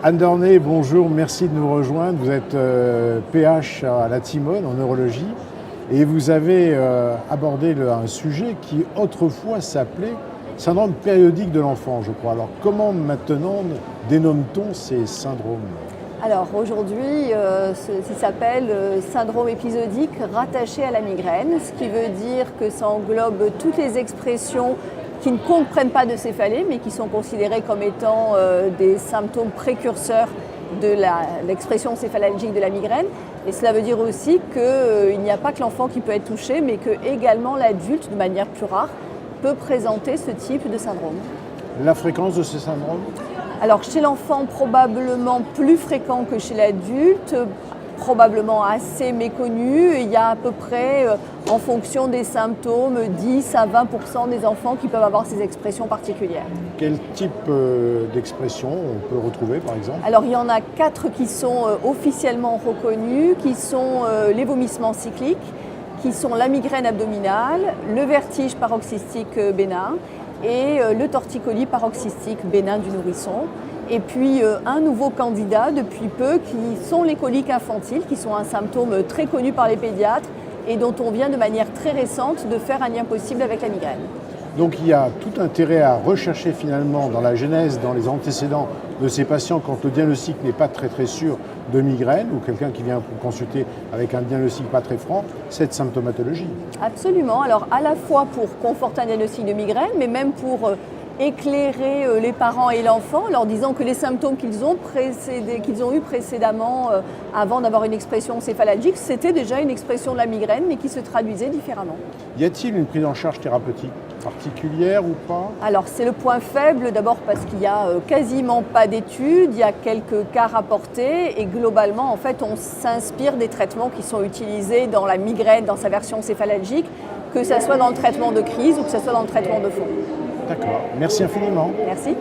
Anne Dorné, bonjour, merci de nous rejoindre. Vous êtes PH à la Timone en neurologie et vous avez abordé un sujet qui autrefois s'appelait syndrome périodique de l'enfant, je crois. Alors comment maintenant dénomme-t-on ces syndromes ? Alors aujourd'hui, ça s'appelle syndrome épisodique rattaché à la migraine, ce qui veut dire que ça englobe toutes les expressions qui ne comprennent pas de céphalée, mais qui sont considérées comme étant des symptômes précurseurs de l'expression céphalalgique de la migraine. Et cela veut dire aussi qu'il n'y a pas que l'enfant qui peut être touché, mais que également l'adulte, de manière plus rare, peut présenter ce type de syndrome. La fréquence de ces syndromes ? Alors chez l'enfant, probablement plus fréquent que chez l'adulte, probablement assez méconnu. Il y a à peu près, en fonction des symptômes, 10 à 20% des enfants qui peuvent avoir ces expressions particulières. Quel type d'expression on peut retrouver par exemple ? Alors il y en a 4 qui sont officiellement reconnus, qui sont les vomissements cycliques, qui sont la migraine abdominale, le vertige paroxystique bénin et le torticolis paroxystique bénin du nourrisson. Et puis un nouveau candidat depuis peu qui sont les coliques infantiles, qui sont un symptôme très connu par les pédiatres et dont on vient de manière très récente de faire un lien possible avec la migraine. Donc il y a tout intérêt à rechercher finalement dans la genèse, dans les antécédents de ces patients quand le diagnostic n'est pas très sûr de migraine ou quelqu'un qui vient pour consulter avec un diagnostic pas très franc, cette symptomatologie. Absolument, alors à la fois pour conforter un diagnostic de migraine, mais même pour éclairer les parents et l'enfant en leur disant que les symptômes qu'ils ont eu précédemment avant d'avoir une expression céphalalgique, c'était déjà une expression de la migraine mais qui se traduisait différemment. Y a-t-il une prise en charge thérapeutique particulière ou pas ? Alors c'est le point faible, d'abord parce qu'il n'y a quasiment pas d'études, il y a quelques cas rapportés et globalement en fait on s'inspire des traitements qui sont utilisés dans la migraine dans sa version céphalalgique, que ce soit dans le traitement de crise ou que ce soit dans le traitement de fond. D'accord, merci infiniment. Merci.